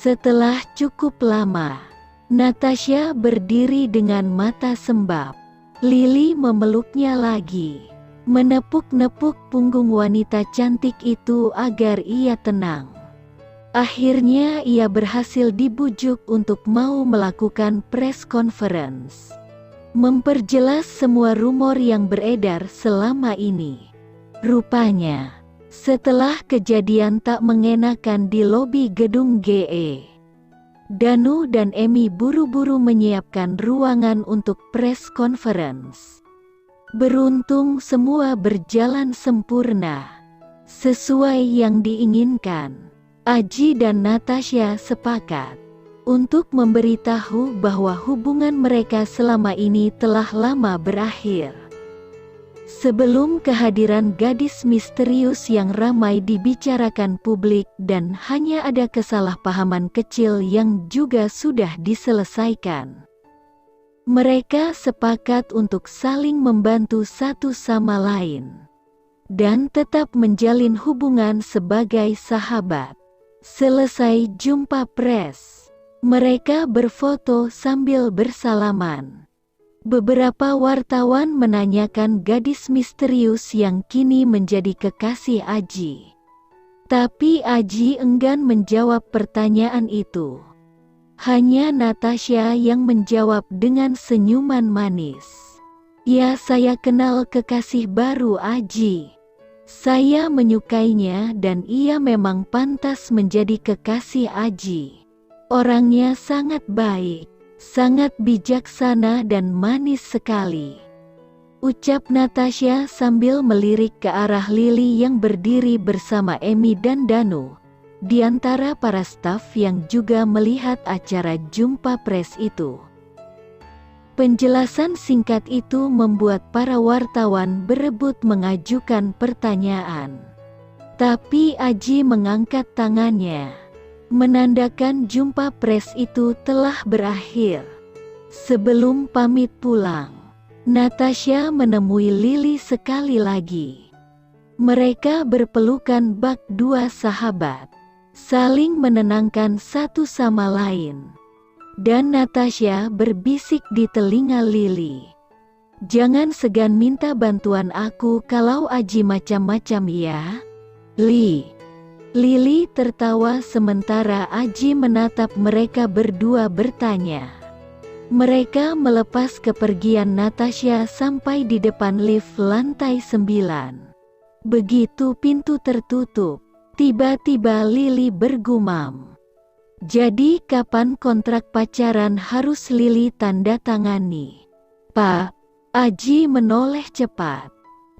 Setelah cukup lama, Natasha berdiri dengan mata sembab. Lily memeluknya lagi, menepuk-nepuk punggung wanita cantik itu agar ia tenang. Akhirnya ia berhasil dibujuk untuk mau melakukan press conference, memperjelas semua rumor yang beredar selama ini. Rupanya, setelah kejadian tak mengenakan di lobi gedung GE, Danu dan Emi buru-buru menyiapkan ruangan untuk press conference. Beruntung semua berjalan sempurna, sesuai yang diinginkan. Aji dan Natasha sepakat untuk memberitahu bahwa hubungan mereka selama ini telah lama berakhir. Sebelum kehadiran gadis misterius yang ramai dibicarakan publik dan hanya ada kesalahpahaman kecil yang juga sudah diselesaikan, mereka sepakat untuk saling membantu satu sama lain dan tetap menjalin hubungan sebagai sahabat. Selesai jumpa pers, mereka berfoto sambil bersalaman. Beberapa wartawan menanyakan gadis misterius yang kini menjadi kekasih Aji. Tapi Aji enggan menjawab pertanyaan itu. Hanya Natasha yang menjawab dengan senyuman manis. "Ya, saya kenal kekasih baru Aji. Saya menyukainya dan ia memang pantas menjadi kekasih Aji. Orangnya sangat baik, sangat bijaksana dan manis sekali," ucap Natasha sambil melirik ke arah Lily yang berdiri bersama Emi dan Danu, di antara para staf yang juga melihat acara jumpa pers itu. Penjelasan singkat itu membuat para wartawan berebut mengajukan pertanyaan. Tapi Aji mengangkat tangannya, menandakan jumpa pers itu telah berakhir. Sebelum pamit pulang, Natasha menemui Lily sekali lagi. Mereka berpelukan bak dua sahabat, saling menenangkan satu sama lain. Dan Natasha berbisik di telinga Lily, "Jangan segan minta bantuan aku kalau Aji macam-macam ya, Li." Lily tertawa sementara Aji menatap mereka berdua bertanya. Mereka melepas kepergian Natasha sampai di depan lift lantai 9. Begitu pintu tertutup, tiba-tiba Lily bergumam, "Jadi kapan kontrak pacaran harus Lily tanda tangani?" "Pak." Aji menoleh cepat.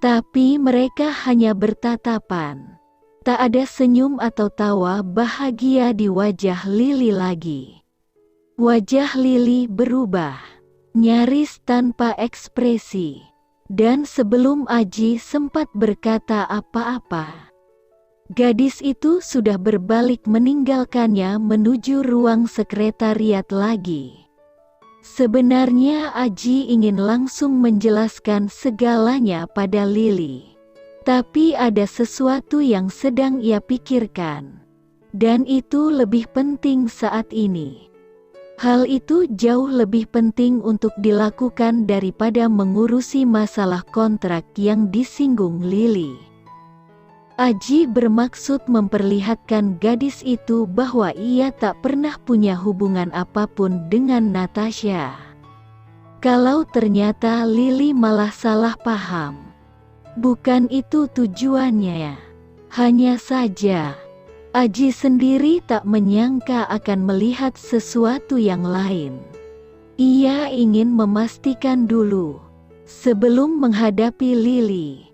Tapi mereka hanya bertatapan. Tak ada senyum atau tawa bahagia di wajah Lily lagi. Wajah Lily berubah, nyaris tanpa ekspresi. Dan sebelum Aji sempat berkata apa-apa, gadis itu sudah berbalik meninggalkannya menuju ruang sekretariat lagi. Sebenarnya Aji ingin langsung menjelaskan segalanya pada Lily. Tapi ada sesuatu yang sedang ia pikirkan. Dan itu lebih penting saat ini. Hal itu jauh lebih penting untuk dilakukan daripada mengurusi masalah kontrak yang disinggung Lily. Aji bermaksud memperlihatkan gadis itu bahwa ia tak pernah punya hubungan apapun dengan Natasha. Kalau ternyata Lily malah salah paham, bukan itu tujuannya. Hanya saja, Aji sendiri tak menyangka akan melihat sesuatu yang lain. Ia ingin memastikan dulu, sebelum menghadapi Lily.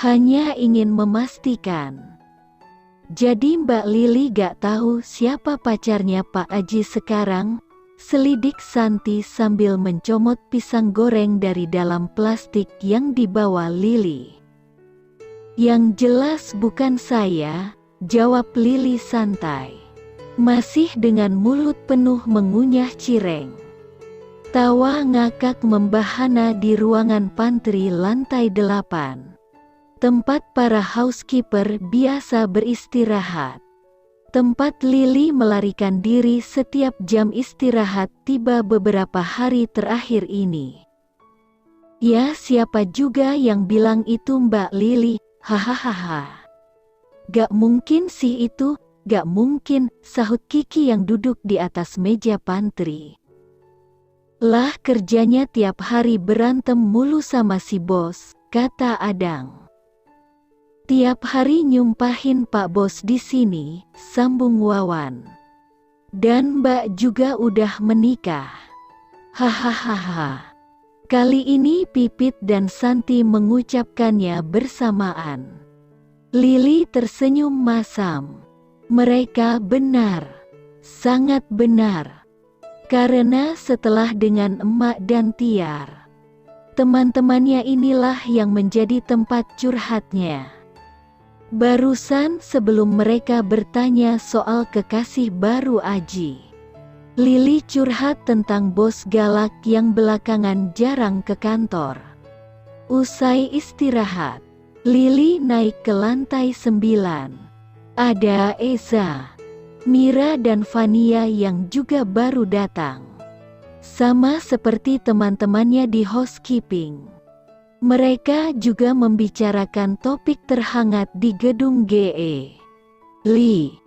Hanya ingin memastikan. "Jadi Mbak Lily gak tahu siapa pacarnya Pak Aji sekarang?" selidik Santi sambil mencomot pisang goreng dari dalam plastik yang dibawa Lily. "Yang jelas bukan saya," jawab Lily santai, masih dengan mulut penuh mengunyah cireng. Tawa ngakak membahana di ruangan pantry lantai 8. Tempat para housekeeper biasa beristirahat. tempat Lili melarikan diri setiap jam istirahat tiba beberapa hari terakhir ini. Ya, siapa juga yang bilang itu Mbak Lili, hahaha. Gak mungkin sih itu, gak mungkin, sahut Kiki yang duduk di atas meja pantry. Lah kerjanya tiap hari berantem mulu sama si bos, kata Adang. Tiap hari nyumpahin Pak Bos di sini, sambung Wawan. Dan Mbak juga udah menikah. Hahaha. Kali ini Pipit dan Santi mengucapkannya bersamaan. Lili tersenyum masam. Mereka benar, sangat benar. Karena setelah dengan Emak dan Tiar, teman-temannya inilah yang menjadi tempat curhatnya. Barusan sebelum mereka bertanya soal kekasih baru Aji, Lili curhat tentang bos galak yang belakangan jarang ke kantor. Usai istirahat, Lili naik ke lantai 9. Ada Eza, Mira dan Vania yang juga baru datang. Sama seperti teman-temannya di housekeeping. Mereka juga membicarakan topik terhangat di gedung GE. Li,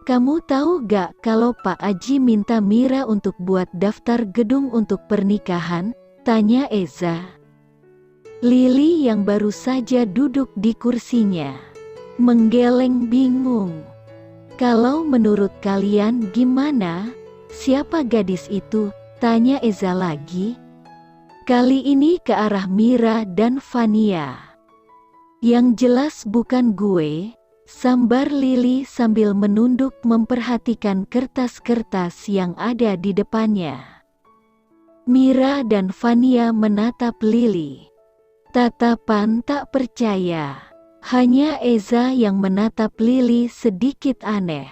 kamu tahu gak kalau Pak Aji minta Mira untuk buat daftar gedung untuk pernikahan? Tanya Eza. Lili yang baru saja duduk di kursinya menggeleng bingung. Kalau menurut kalian gimana? Siapa gadis itu? Tanya Eza lagi. Kali ini ke arah Mira dan Vania. Yang jelas bukan gue, sambar Lili sambil menunduk memperhatikan kertas-kertas yang ada di depannya. Mira dan Vania menatap Lili. Tatapan tak percaya. Hanya Eza yang menatap Lili sedikit aneh.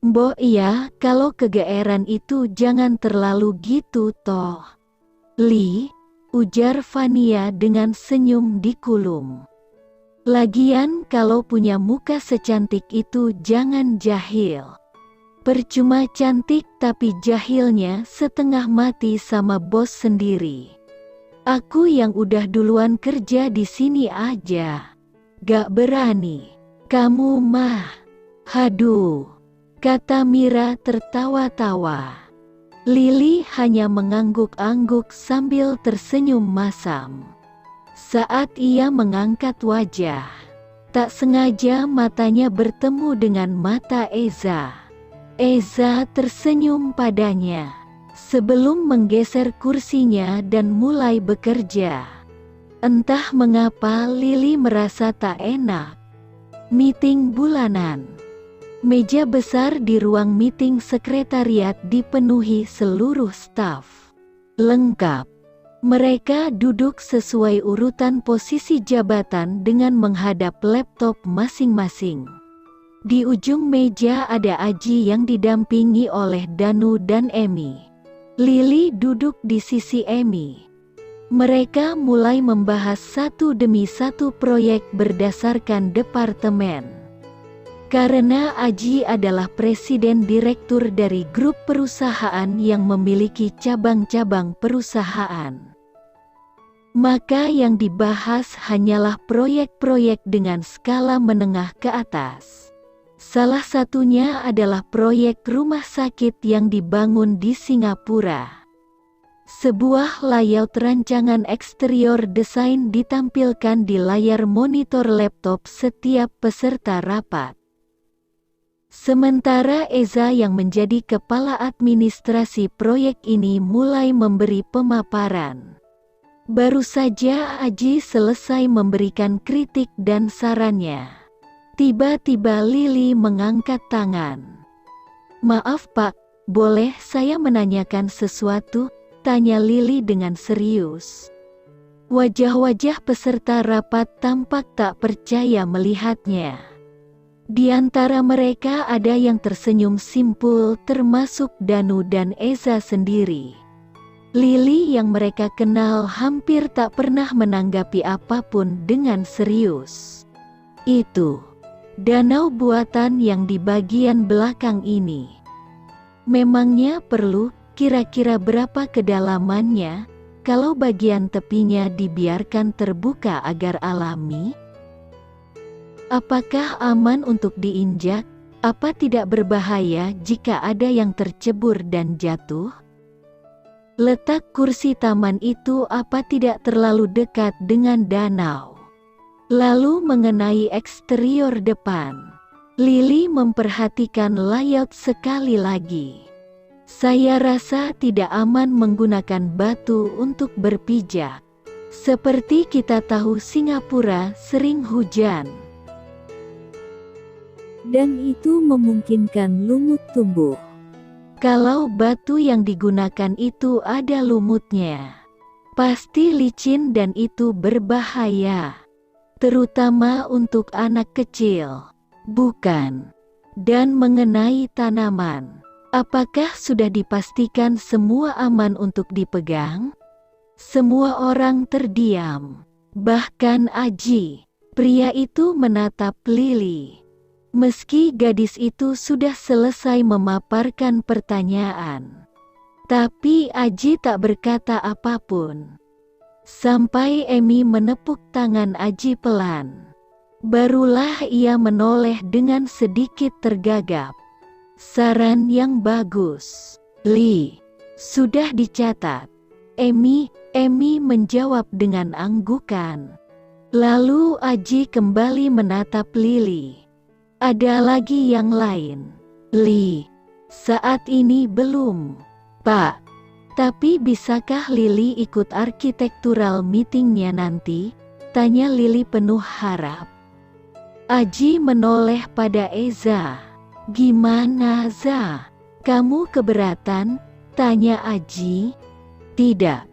Mbok iya, kalau kegeeran itu jangan terlalu gitu toh. Li, ujar Vania dengan senyum dikulum. Lagian kalau punya muka secantik itu jangan jahil. Percuma cantik tapi jahilnya setengah mati sama bos sendiri. Aku yang udah duluan kerja di sini aja gak berani. Kamu mah, haduh, kata Mira tertawa-tawa. Lili hanya mengangguk-angguk sambil tersenyum masam. Saat ia mengangkat wajah, tak sengaja matanya bertemu dengan mata Eza. Eza tersenyum padanya sebelum menggeser kursinya dan mulai bekerja. Entah mengapa Lili merasa tak enak. Meeting bulanan. Meja besar di ruang meeting sekretariat dipenuhi seluruh staf. Lengkap. Mereka duduk sesuai urutan posisi jabatan dengan menghadap laptop masing-masing. Di ujung meja ada Aji yang didampingi oleh Danu dan Emi. Lili duduk di sisi Emi. Mereka mulai membahas satu demi satu proyek berdasarkan departemen. Karena Aji adalah presiden direktur dari grup perusahaan yang memiliki cabang-cabang perusahaan, maka yang dibahas hanyalah proyek-proyek dengan skala menengah ke atas. Salah satunya adalah proyek rumah sakit yang dibangun di Singapura. Sebuah layout rancangan eksterior desain ditampilkan di layar monitor laptop setiap peserta rapat. Sementara Eza yang menjadi kepala administrasi proyek ini mulai memberi pemaparan. Baru saja Aji selesai memberikan kritik dan sarannya. Tiba-tiba Lili mengangkat tangan. Maaf Pak, boleh saya menanyakan sesuatu? Tanya Lili dengan serius. Wajah-wajah peserta rapat tampak tak percaya melihatnya. Di antara mereka ada yang tersenyum simpul termasuk Danu dan Eza sendiri. Lili yang mereka kenal hampir tak pernah menanggapi apapun dengan serius. Itu Danau buatan yang di bagian belakang ini. Memangnya perlu, kira-kira berapa kedalamannya, kalau bagian tepinya dibiarkan terbuka agar alami? Apakah aman untuk diinjak? Apa tidak berbahaya jika ada yang tercebur dan jatuh? Letak kursi taman itu apa tidak terlalu dekat dengan danau? Lalu mengenai eksterior depan, Lily memperhatikan layout sekali lagi. Saya rasa tidak aman menggunakan batu untuk berpijak. Seperti kita tahu Singapura sering hujan. Dan itu memungkinkan lumut tumbuh. Kalau batu yang digunakan itu ada lumutnya, pasti licin dan itu berbahaya. Terutama untuk anak kecil. Bukan. Dan mengenai tanaman, apakah sudah dipastikan semua aman untuk dipegang? Semua orang terdiam. Bahkan Aji, pria itu menatap Lily. Meski gadis itu sudah selesai memaparkan pertanyaan, tapi Aji tak berkata apapun. Sampai Emi menepuk tangan Aji pelan. Barulah ia menoleh dengan sedikit tergagap. Saran yang bagus, Li. Sudah dicatat. Emi menjawab dengan anggukan. Lalu Aji kembali menatap Lily. Ada lagi yang lain, Li. Saat ini belum, Pak. Tapi bisakah Lily ikut architectural meetingnya nanti? Tanya Lily penuh harap. Aji menoleh pada Eza. Gimana Za? Kamu keberatan? Tanya Aji. Tidak,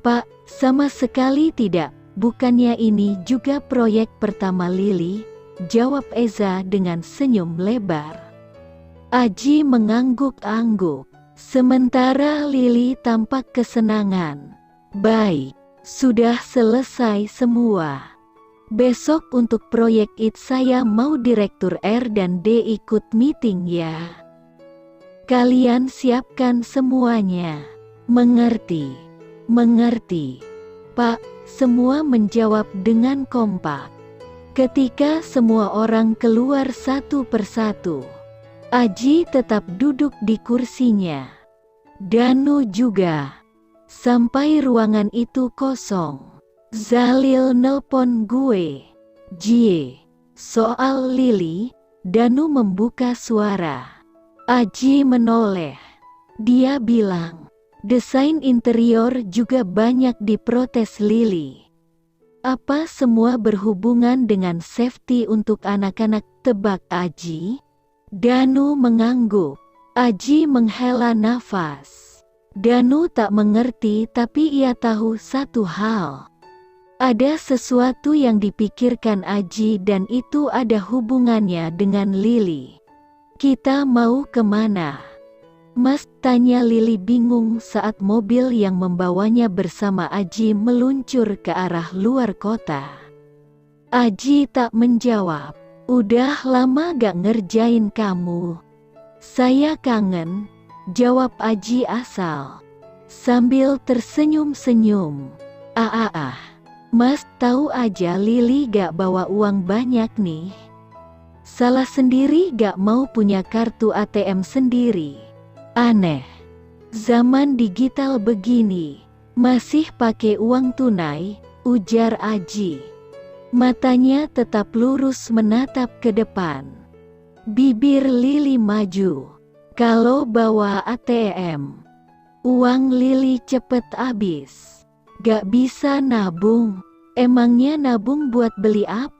Pak, sama sekali tidak. Bukannya ini juga proyek pertama Lily? Jawab Eza dengan senyum lebar. Aji mengangguk-angguk. Sementara Lily tampak kesenangan. Baik, sudah selesai semua. Besok untuk proyek IT saya mau Direktur R dan D ikut meeting ya. Kalian siapkan semuanya. Mengerti? Mengerti. Pak, semua menjawab dengan kompak. Ketika semua orang keluar satu persatu, Aji tetap duduk di kursinya. Danu juga. Sampai ruangan itu kosong. Zalil nelpon gue. Jie. Soal Lily, Danu membuka suara. Aji menoleh. Dia bilang, desain interior juga banyak diprotes Lily. Apa semua berhubungan dengan safety untuk anak-anak? Tebak Aji? Danu mengangguk. Aji menghela nafas. Danu tak mengerti tapi ia tahu satu hal. Ada sesuatu yang dipikirkan Aji dan itu ada hubungannya dengan Lily. Kita mau kemana? Mas, tanya Lily bingung saat mobil yang membawanya bersama Aji meluncur ke arah luar kota. Aji tak menjawab. Udah lama gak ngerjain kamu. Saya kangen, jawab Aji asal. Sambil tersenyum-senyum. Mas, tahu aja Lily gak bawa uang banyak nih. Salah sendiri gak mau punya kartu ATM sendiri. Aneh. Zaman digital begini, masih pakai uang tunai, ujar Aji. Matanya tetap lurus menatap ke depan. Bibir Lily maju. Kalau bawa ATM, uang Lily cepet habis. Gak bisa nabung. Emangnya nabung buat beli apa?